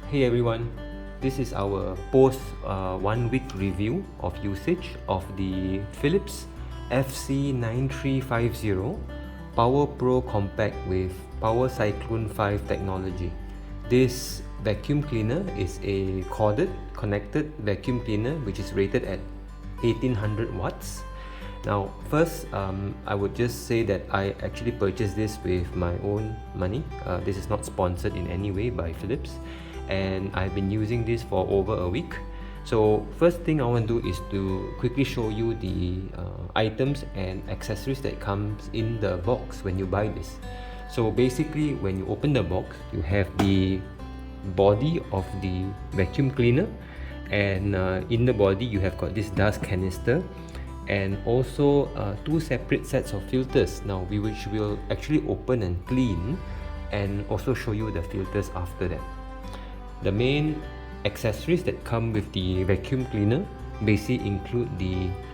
Hey everyone, this is our post 1 week review of usage of the Philips FC9350 PowerPro Compact with PowerCyclone 5 technology. This vacuum cleaner is a corded connected vacuum cleaner which is rated at 1800 watts. Now first, I would just say that I actually purchased this with my own money. This is not sponsored in any way by Philips, and I've been using this for over a week. So first thing I want to do is to quickly show you the items and accessories that comes in the box when you buy this. So basically, when you open the box, you have the body of the vacuum cleaner, and in the body you have got this dust canister, and also two separate sets of filters now which will actually open and clean, and also show you the filters after that. The main accessories that come with the vacuum cleaner basically include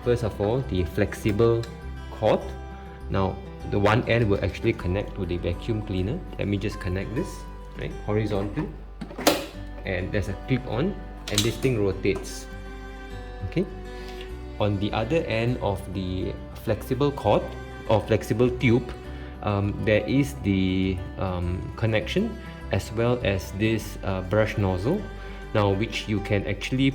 first of all, the flexible cord. Now the one end will actually connect to the vacuum cleaner. Let me just connect this right horizontally, and there's a clip on, and this thing rotates. Okay. On the other end of the flexible cord or flexible tube, there is the connection as well as this brush nozzle, now which you can actually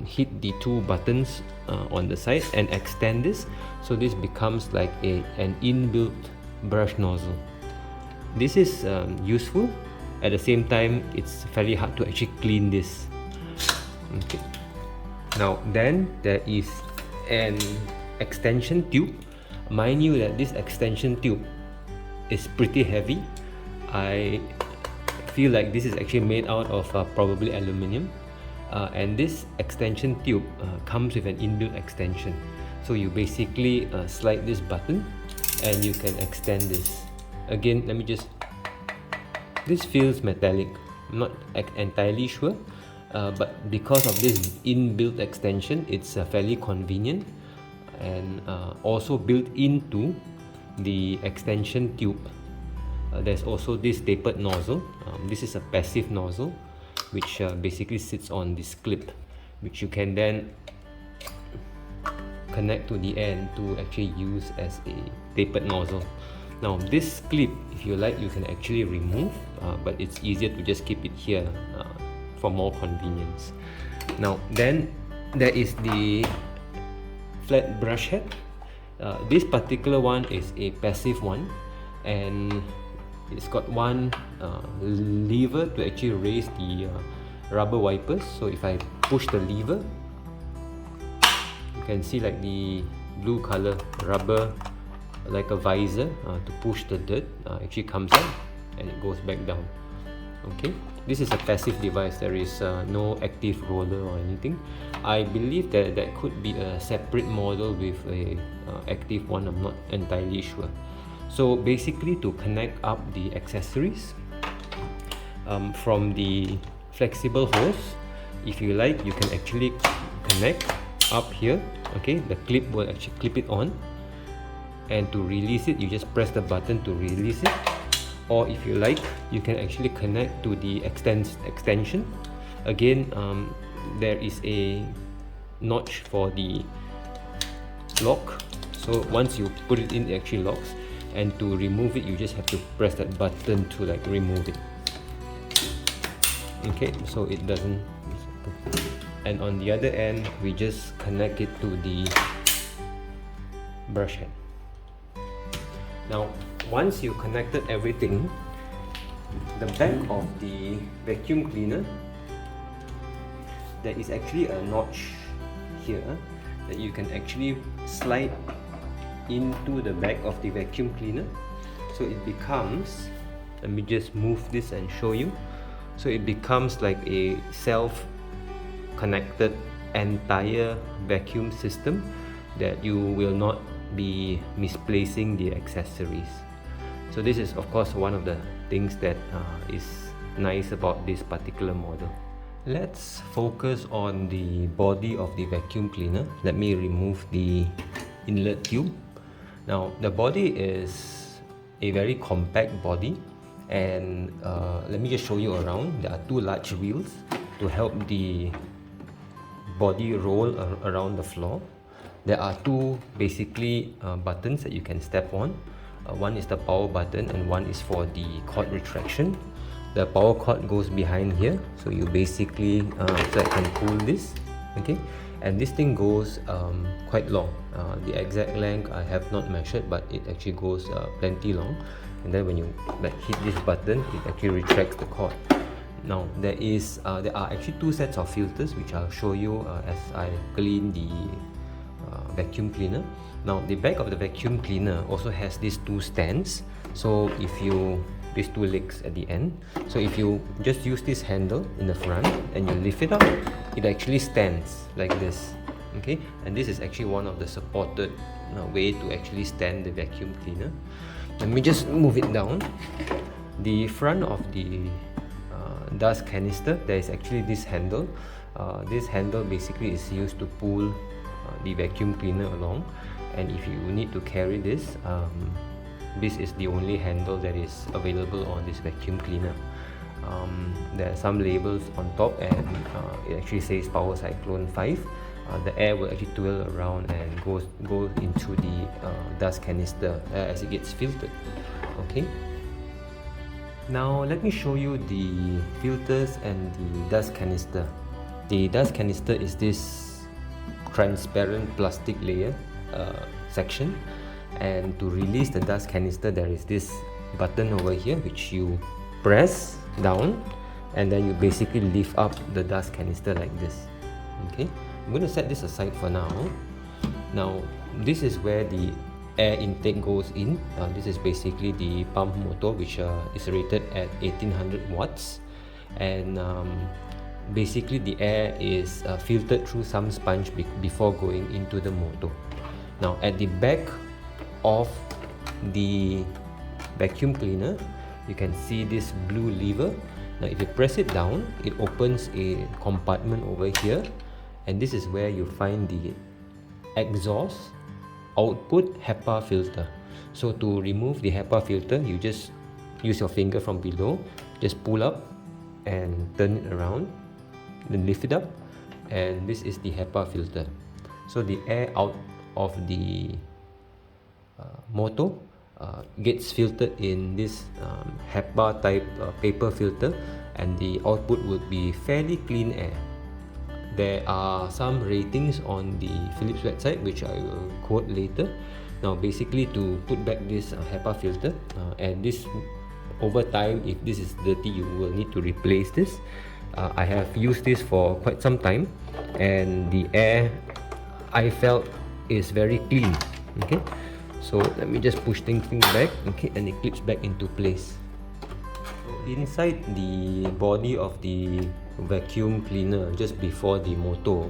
hit the two buttons on the side and extend this, so this becomes like an inbuilt brush nozzle. This is useful. At the same time, it's fairly hard to actually clean this. Okay. Now then there is an extension tube. Mind you that this extension tube is pretty heavy. I feel like this is actually made out of probably aluminium, and this extension tube comes with an inbuilt extension. So you basically slide this button and you can extend this. Again, let me just, this feels metallic. I'm not entirely sure. But because of this inbuilt extension, it's fairly convenient, and also built into the extension tube. There's also this tapered nozzle. This is a passive nozzle which basically sits on this clip, which you can then connect to the end to actually use as a tapered nozzle. Now this clip, if you like, you can actually remove, but it's easier to just keep it here for more convenience. Now then there is the flat brush head. This particular one is a passive one, and it's got one lever to actually raise the rubber wipers. So if I push the lever, you can see like the blue color rubber, like a visor to push the dirt, actually comes out and it goes back down. Okay, this is a passive device. There is no active roller or anything. I believe that that could be a separate model with a active one. I'm not entirely sure. So basically, to connect up the accessories from the flexible hose, if you like, you can actually connect up here. Okay, the clip will actually clip it on, and to release it, you just press the button to release it. Or if you like, you can actually connect to the extension. Again, there is a notch for the lock, so once you put it in, it actually locks, and to remove it, you just have to press that button to like remove it. Okay, so it doesn't. And on the other end, we just connect it to the brush head. Now once you connected everything, the back of the vacuum cleaner, there is actually a notch here that you can actually slide into the back of the vacuum cleaner. So it becomes, let me just move this and show you. So it becomes like a self-connected entire vacuum system that you will not be misplacing the accessories. So this is of course one of the things that is nice about this particular model. Let's focus on the body of the vacuum cleaner. Let me remove the inlet tube. Now the body is a very compact body, And let me just show you around. There are two large wheels to help the body roll around the floor. There are two basically buttons that you can step on. One is the power button and one is for the cord retraction. The power cord goes behind here, so you basically so I can pull this, okay, and this thing goes quite long. The exact length I have not measured, but it actually goes plenty long. And then when you hit this button, it actually retracts the cord. Now there are actually two sets of filters which I'll show you as I clean the vacuum cleaner. Now the back of the vacuum cleaner also has these two stands. So if you these two legs at the end, so if you just use this handle in the front and you lift it up, it actually stands like this, okay. And this is actually one of the supported way to actually stand the vacuum cleaner. Let me just move it down. The front of the dust canister, there is actually this handle. This handle basically is used to pull the vacuum cleaner along, and if you need to carry this, this is the only handle that is available on this vacuum cleaner. There are some labels on top, and it actually says PowerCyclone 5. The air will actually twirl around and go into the dust canister as it gets filtered, okay. Now let me show you the filters and the dust canister. The dust canister is this transparent plastic layer section, and to release the dust canister there is this button over here which you press down, and then you basically lift up the dust canister like this, okay. I'm going to set this aside for now. Now this is where the air intake goes in. This is basically the pump motor, which is rated at 1800 watts, and basically the air is filtered through some sponge before going into the motor. Now at the back of the vacuum cleaner, you can see this blue lever. Now if you press it down, it opens a compartment over here, and this is where you find the exhaust output HEPA filter. So to remove the HEPA filter, you just use your finger from below, just pull up and turn it around, then lift it up, and this is the HEPA filter. So the air out of the motor gets filtered in this Hepa-type paper filter, and the output would be fairly clean air. There are some ratings on the Philips website which I will quote later. Now basically to put back this HEPA filter, and this over time, if this is dirty, you will need to replace this. I have used this for quite some time, and the air I felt is very clean, okay. So let me just push things back, okay, and it clips back into place. Inside the body of the vacuum cleaner, just before the motor,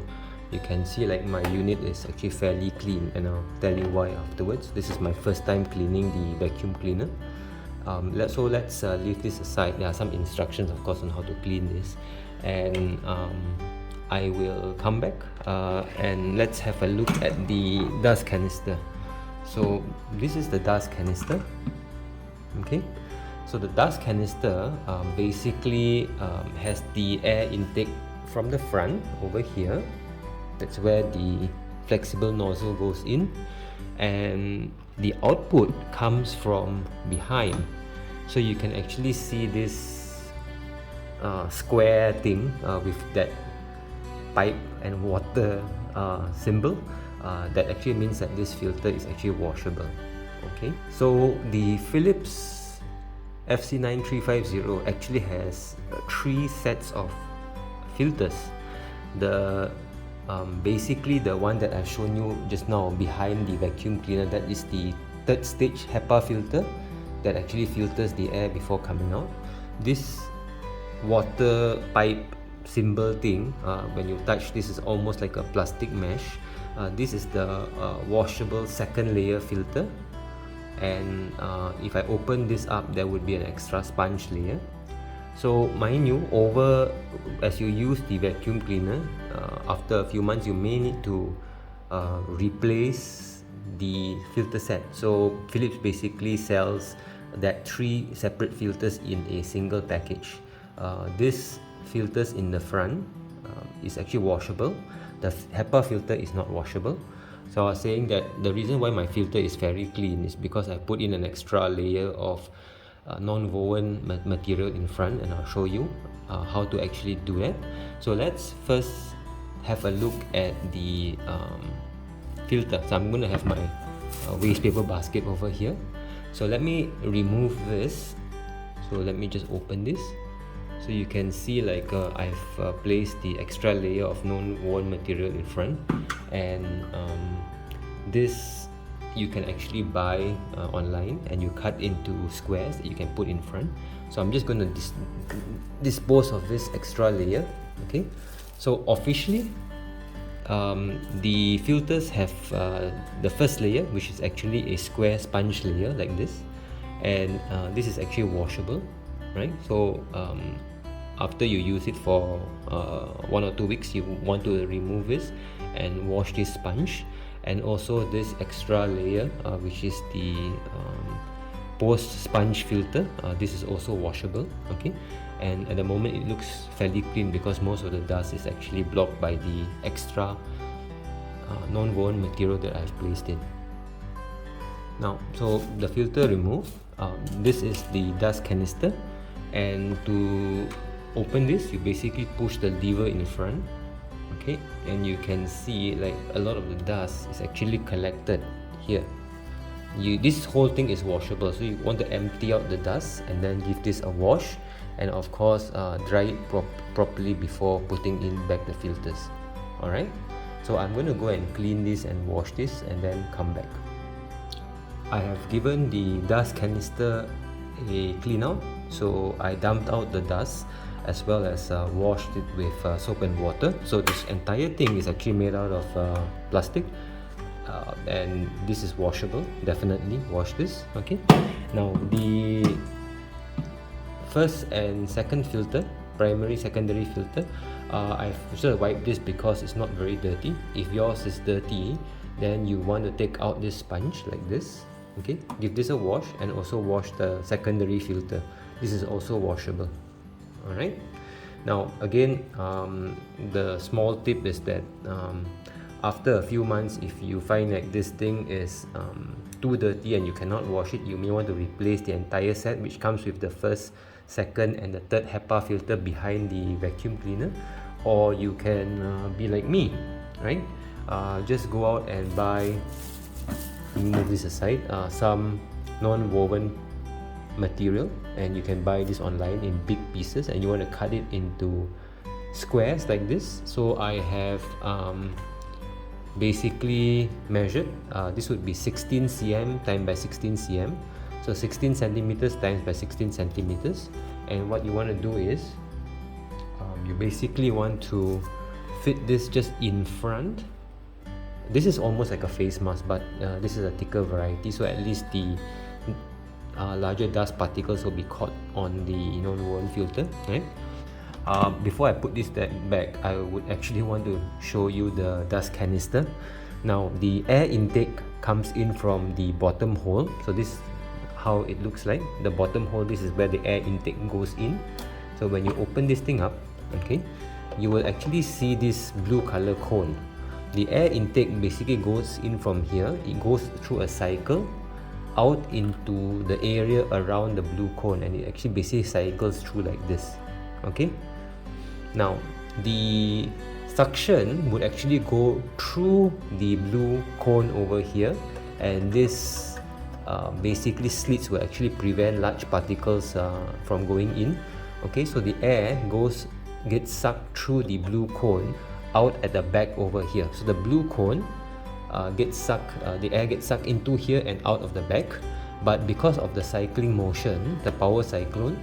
you can see like my unit is actually fairly clean, and I'll tell you why afterwards. This is my first time cleaning the vacuum cleaner. Let's leave this aside. There are some instructions of course on how to clean this, and I will come back and let's have a look at the dust canister. So this is the dust canister, okay. So the dust canister basically has the air intake from the front over here. That's where the flexible nozzle goes in, and the output comes from behind. So you can actually see this square thing with that pipe and water symbol. That actually means that this filter is actually washable, okay. So the Philips FC9350 actually has 3 sets of filters. The basically the one that I've shown you just now behind the vacuum cleaner, that is the third stage HEPA filter that actually filters the air before coming out. This water pipe symbol thing, when you touch this, is almost like a plastic mesh. This is the washable second layer filter, and if I open this up, there would be an extra sponge layer. So mind you, as you use the vacuum cleaner, after a few months you may need to replace the filter set. So Philips basically sells that 3 separate filters in a single package. This filters in the front is actually washable. The HEPA filter is not washable. So I was saying that the reason why my filter is very clean is because I put in an extra layer of non-woven material in front, and I'll show you how to actually do that. So let's first have a look at the filter. So I'm going to have my waste paper basket over here. So let me remove this. So let me just open this. So you can see like I've placed the extra layer of non-woven material in front, and this you can actually buy online, and you cut into squares that you can put in front. So I'm just going to dispose of this extra layer. Okay, so officially the filters have the first layer, which is actually a square sponge layer like this, and this is actually washable, right? So after you use it for 1 or 2 weeks, you want to remove this and wash this sponge. And also this extra layer, which is the post sponge filter, this is also washable. Okay, and at the moment it looks fairly clean because most of the dust is actually blocked by the extra non-woven material that I've placed in. Now, so the filter removed, this is the dust canister, and to open this, you basically push the lever in front. Okay, and you can see like a lot of the dust is actually collected here. This whole thing is washable, so you want to empty out the dust and then give this a wash, and of course dry it properly before putting in back the filters. Alright, so I'm going to go and clean this and wash this and then come back. I have given the dust canister a clean out, so I dumped out the dust as well as washed it with soap and water. So this entire thing is actually made out of plastic, and this is washable. Definitely wash this. Okay, now the first and second filter, primary secondary filter, I've just wiped this because it's not very dirty. If yours is dirty, then you want to take out this sponge like this. Okay, give this a wash, and also wash the secondary filter. This is also washable. Alright, now again, the small tip is that after a few months, if you find that this thing is too dirty and you cannot wash it, you may want to replace the entire set, which comes with the first, second and the third HEPA filter behind the vacuum cleaner. Or you can be like me, right? Just go out and buy, move this aside, some non-woven material, and you can buy this online in big pieces, and you want to cut it into squares like this. So I have basically measured, this would be 16 cm times by 16 cm, so 16 centimeters times by 16 centimeters. And what you want to do is you basically want to fit this just in front. This is almost like a face mask, but this is a thicker variety, so at least the larger dust particles will be caught on the non-woven filter, right? Before I put this back, I would actually want to show you the dust canister. Now the air intake comes in from the bottom hole, so this is how it looks like. The bottom hole, this is where the air intake goes in. So when you open this thing up, okay, you will actually see this blue color cone. The air intake basically goes in from here. It goes through a cycle out into the area around the blue cone, and it actually basically cycles through like this. Okay, now the suction would actually go through the blue cone over here, and this basically slits will actually prevent large particles from going in. Okay, so the air gets sucked through the blue cone out at the back over here. So the blue cone gets sucked, the air gets sucked into here and out of the back, but because of the cycling motion, the PowerCyclone,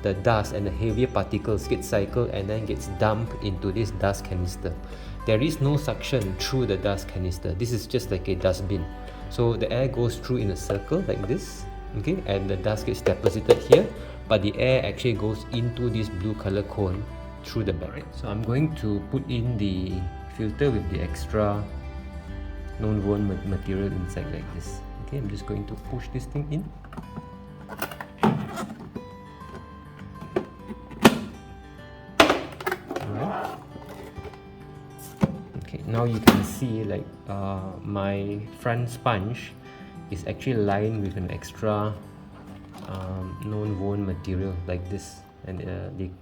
the dust and the heavier particles get cycled and then gets dumped into this dust canister. There is no suction through the dust canister. This is just like a dustbin. So the air goes through in a circle like this, okay, and the dust gets deposited here, but the air actually goes into this blue color cone through the back. So I'm going to put in the filter with the extra non-woven material inside like this. Okay, I'm just going to push this thing in. Okay, now you can see like my front sponge is actually lined with an extra non-woven material like this, and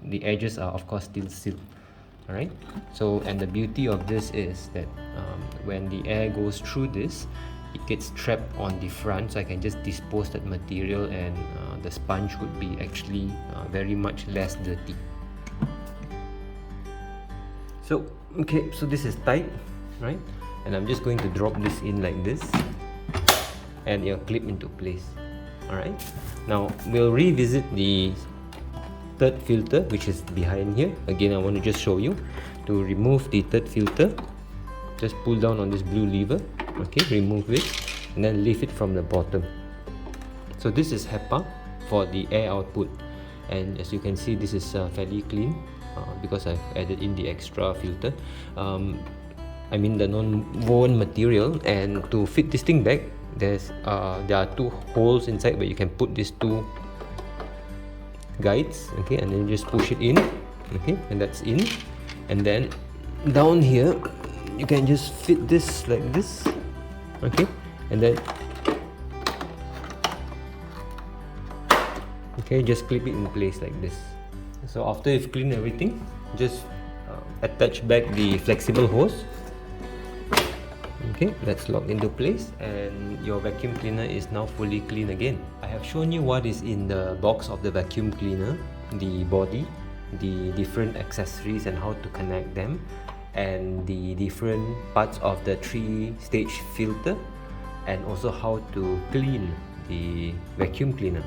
the edges are of course still silk. Alright, so and the beauty of this is that when the air goes through this, it gets trapped on the front, so I can just dispose that material, and the sponge would be actually very much less dirty. So okay, so this is tight, right? And I'm just going to drop this in like this, and it'll clip into place. Alright, now we'll revisit the third filter, which is behind here. Again, I want to just show you. To remove the third filter, just pull down on this blue lever. Okay, remove it and then lift it from the bottom. So this is HEPA for the air output, and as you can see, this is fairly clean because I've added in the extra filter. I mean the non-woven material, and to fit this thing back, there are two holes inside where you can put these two guides. Okay, and then just push it in. Okay, and that's in, and then down here you can just fit this like this. Okay, and then okay, just clip it in place like this. So after you've cleaned everything, just attach back the flexible hose. Okay, that's locked into place, and your vacuum cleaner is now fully clean again. I have shown you what is in the box of the vacuum cleaner, the body, the different accessories and how to connect them, and the different parts of the 3-stage filter, and also how to clean the vacuum cleaner.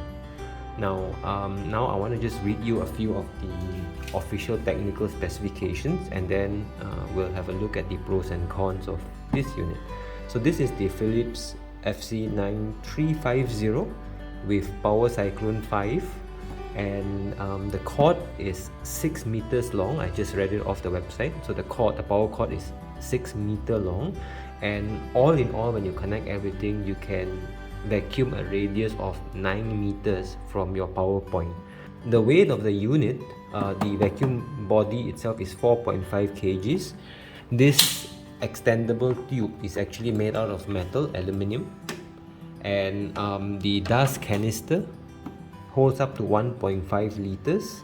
Now I want to just read you a few of the official technical specifications, and then we'll have a look at the pros and cons of this unit. So this is the Philips FC9350 with PowerCyclone 5, and the cord is 6 meters long. I just read it off the website. So the power cord is 6 meters long, and all in all, when you connect everything, you can vacuum a radius of 9 meters from your power point. The weight of the unit, the vacuum body itself, is 4.5 kgs. This extendable tube is actually made out of metal, aluminium, and the dust canister holds up to 1.5 liters.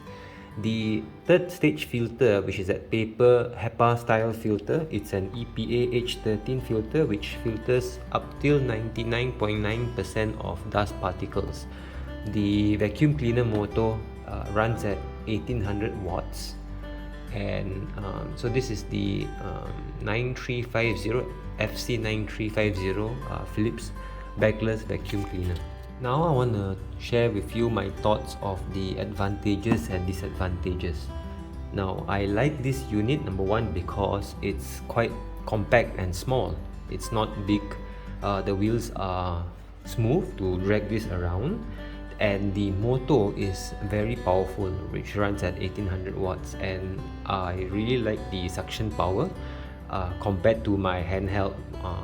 The third stage filter, which is that paper HEPA style filter, it's an EPA H13 filter which filters up till 99.9% of dust particles. The vacuum cleaner motor runs at 1800 watts, and so this is the 9350 FC9350 Philips Bagless vacuum cleaner. Now I want to share with you my thoughts of the advantages and disadvantages. Now I like this unit, number one, because it's quite compact and small. It's not big. The wheels are smooth to drag this around, and the motor is very powerful, which runs at 1800 watts, and I really like the suction power compared to my handheld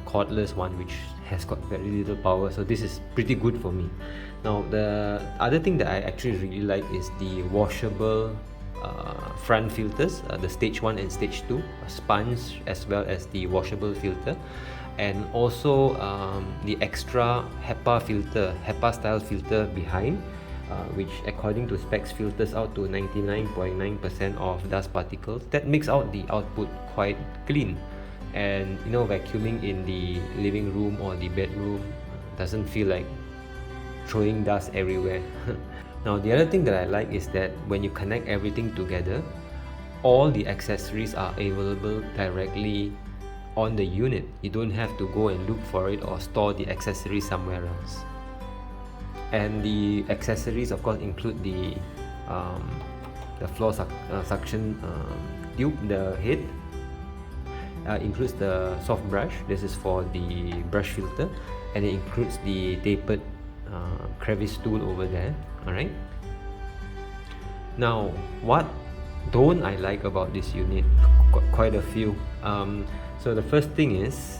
cordless one, which has got very little power. So this is pretty good for me. Now the other thing that I actually really like is the washable front filters, the stage 1 and stage 2, a sponge as well as the washable filter, and also the extra HEPA style filter behind, which according to specs filters out to 99.9% of dust particles. That makes out the output quite clean, and you know, vacuuming in the living room or the bedroom doesn't feel like throwing dust everywhere. Now the other thing that I like is that when you connect everything together, all the accessories are available directly on the unit. You don't have to go and look for it or store the accessories somewhere else. And the accessories of course include the floor suction tube, the head, includes the soft brush. This is for the brush filter, and it includes the tapered crevice tool over there. Alright. Now what don't I like about this unit? Quite a few. So the first thing is,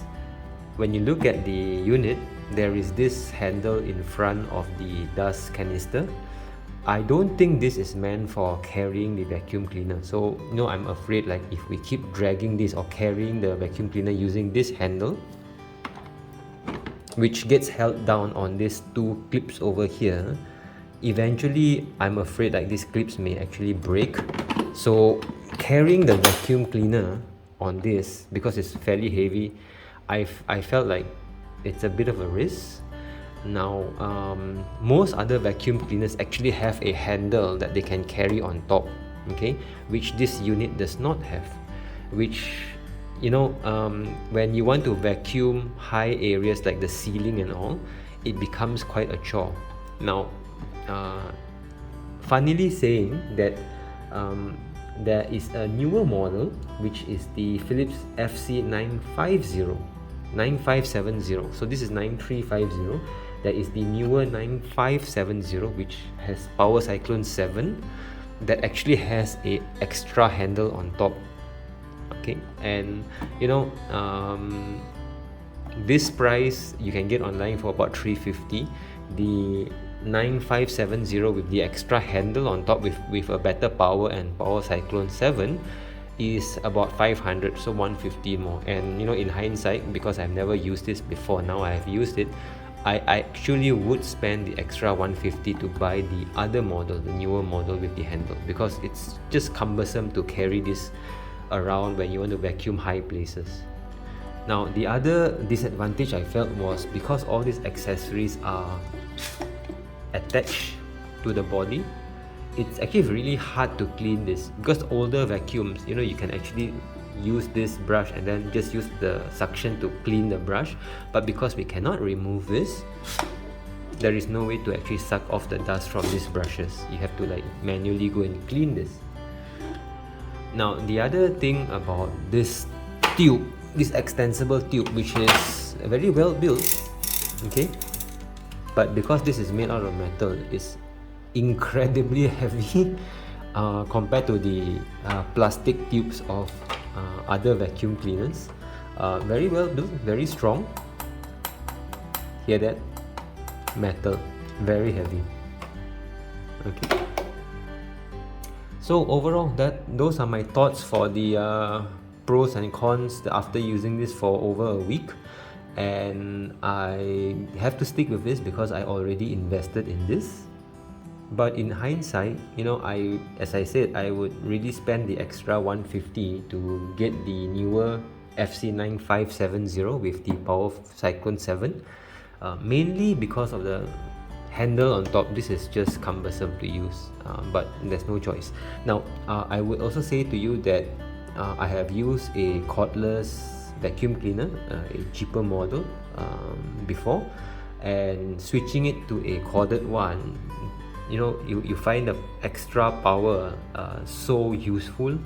when you look at the unit, there is this handle in front of the dust canister. I don't think this is meant for carrying the vacuum cleaner. So I'm afraid like if we keep dragging this or carrying the vacuum cleaner using this handle, which gets held down on these two clips over here, eventually I'm afraid like these clips may actually break. So carrying the vacuum cleaner on this, because it's fairly heavy, I felt like it's a bit of a risk. Now most other vacuum cleaners actually have a handle that they can carry on top, okay, which this unit does not have, which when you want to vacuum high areas like the ceiling and all, it becomes quite a chore. Now funnily saying that there is a newer model, which is the Philips FC9570. So this is 9350. There is the newer 9570, which has PowerCyclone 7, that actually has a extra handle on top. Okay, and this price you can get online for about $350. The 9570 with the extra handle on top with a better power and PowerCyclone 7 is about $500, so $150 more. And in hindsight, because I've never used this before, now I have used it, I actually would spend the extra $150 to buy the other model, the newer model with the handle, because it's just cumbersome to carry this around when you want to vacuum high places. Now the other disadvantage I felt was because all these accessories are attached to the body, it's actually really hard to clean this. Because older vacuums, you can actually use this brush and then just use the suction to clean the brush, but because we cannot remove this, there is no way to actually suck off the dust from these brushes. You have to like manually go and clean this. Now the other thing about this tube, this extensible tube, which is very well built, okay, but because this is made out of metal, it's incredibly heavy compared to the plastic tubes of other vacuum cleaners. Very well built, very strong. Hear that? Metal, very heavy. Okay. So overall, those are my thoughts for the pros and cons after using this for over a week. And I have to stick with this because I already invested in this. But in hindsight, as I said, I would really spend the extra $150 to get the newer FC9570 with the PowerCyclone 7, mainly because of the handle on top. This is just cumbersome to use, but there's no choice. Now I would also say to you that I have used a cordless vacuum cleaner, a cheaper model before, and switching it to a corded one, you find the extra power so useful,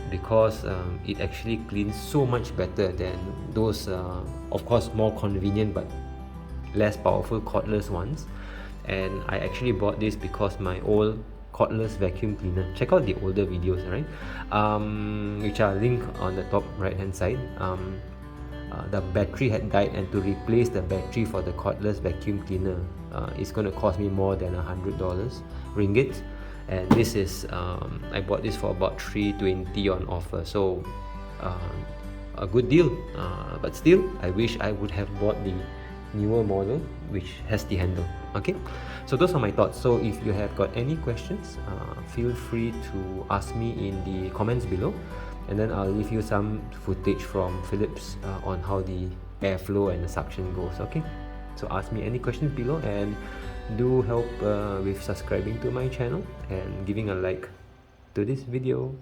because it actually cleans so much better than those of course more convenient but less powerful cordless ones. And I actually bought this because my old cordless vacuum cleaner, check out the older videos, right, which are linked on the top right hand side, the battery had died, and to replace the battery for the cordless vacuum cleaner it's going to cost me more than $100 ringgit. And this is I bought this for about $320 on offer, so a good deal, but still I wish I would have bought the newer model which has the handle. Okay, so those are my thoughts. So if you have got any questions, feel free to ask me in the comments below, and then I'll leave you some footage from Philips on how the airflow and the suction goes. Okay, so ask me any questions below, and do help with subscribing to my channel and giving a like to this video.